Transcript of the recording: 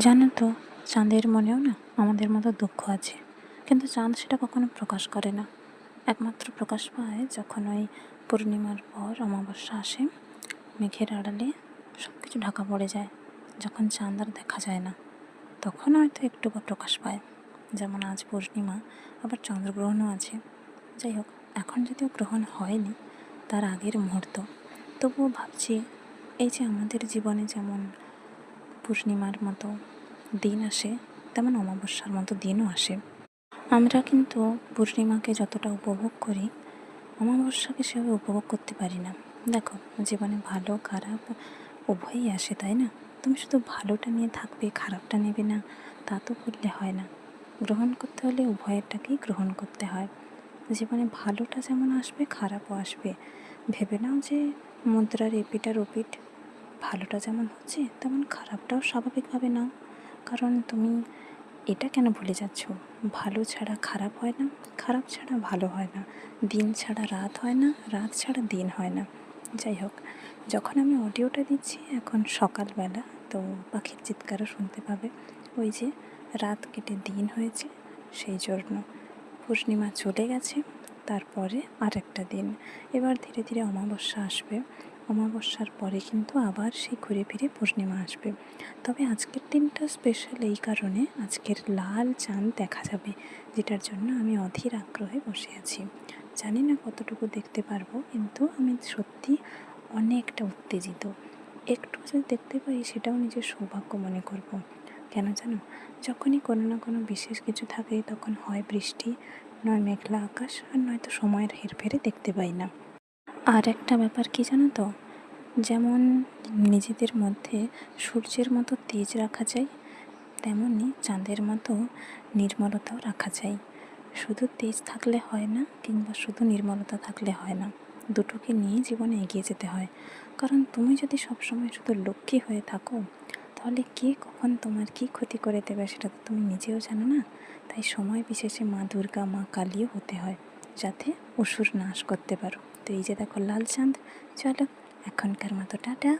জানো তো, চাঁদের মনেও না আমাদের মতো দুঃখ আছে, কিন্তু চাঁদ সেটা কখনো প্রকাশ করে না। একমাত্র প্রকাশ পায় যখন ওই পূর্ণিমার পর অমাবস্যা আসে, মেঘের আড়ালে সব কিছু ঢাকা পড়ে যায়। যখন চাঁদ আর দেখা যায় না, তখন হয়তো একটু বা প্রকাশ পায়। যেমন আজ পূর্ণিমা, আবার চন্দ্রগ্রহণও আছে। যাই হোক, এখন যদিও গ্রহণ হয়নি, তার আগের মুহূর্ত, তবুও ভাবছি এই যে আমাদের জীবনে যেমন পূর্ণিমার মতো দিন আসে, তেমন অমাবস্যার মতো দিনও আসে। আমরা কিন্তু পূর্ণিমাকে যতটা উপভোগ করি, অমাবস্যাকে সেভাবে উপভোগ করতে পারি না। দেখো, জীবনে ভালো খারাপ উভয়ই আসে, তাই না? তুমি শুধু ভালোটা নিয়ে থাকবে, খারাপটা নেবে না, তা তো করলে হয় না। গ্রহণ করতে হলে উভয়েরটাকেই গ্রহণ করতে হয়। জীবনে ভালোটা যেমন আসবে, খারাপও আসবে। ভেবে নাও যে মুদ্রার এপিঠ আর ওপিঠ, ভালোটা যেমন হচ্ছে তেমন খারাপটাও স্বাভাবিকভাবে নাও। কারণ তুমি এটা কেন ভুলে যাচ্ছ, ভালো ছাড়া খারাপ হয় না, খারাপ ছাড়া ভালো হয় না, দিন ছাড়া রাত হয় না, রাত ছাড়া দিন হয় না। যাই হোক, যখন আমি অডিওটা দিচ্ছি এখন সকালবেলা, তো পাখির চিৎকারও শুনতে পাবে। ওই যে রাত কেটে দিন হয়েছে, সেই জন্য পূর্ণিমা চলে গেছে, তারপরে আরেকটা দিন। এবার ধীরে ধীরে অমাবস্যা আসবে, অমাবস্যার পরে কিন্তু আবার সেই ঘুরে ফিরে পূর্ণিমা আসবে। তবে আজকের দিনটা স্পেশাল এই কারণে, আজকের লাল চাঁদ দেখা যাবে, যেটার জন্য আমি অধীর আগ্রহে বসে আছি। জানি না কতটুকু দেখতে পারবো, কিন্তু আমি সত্যি অনেকটা উত্তেজিত। একটু যদি দেখতে পাই সেটাও নিজের সৌভাগ্য মনে করব। কেন জানো, যখনই কোনো না কোনো বিশেষ কিছু থাকে তখন হয় বৃষ্টি, নয় মেঘলা আকাশ, আর নয়তো সময়ের হেরফেরে দেখতে পাই না। আর একটা ব্যাপার কি জানো তো, যেমন নিজেদের মধ্যে সূর্যের মতো তেজ রাখা যায়, তেমনি চাঁদের মতো নির্মলতাও রাখা যায়। শুধু তেজ থাকলে হয় না, কিংবা শুধু নির্মলতা থাকলে হয় না, দুটোকে নিয়ে জীবনে এগিয়ে যেতে হয়। কারণ তুমি যদি সবসময় শুধু লক্ষ্মী হয়ে থাকো, তাহলে কে কখন তোমার কী ক্ষতি করে দেবে সেটা তো তুমি নিজেও জানো না। তাই সময় বিশেষে মা দুর্গা, মা কালীও হতে হয়, যাতে অসুর নাশ করতে পারো। তো এই যে দেখো লাল চাঁদ, চলো এখনকার মতো টাটা।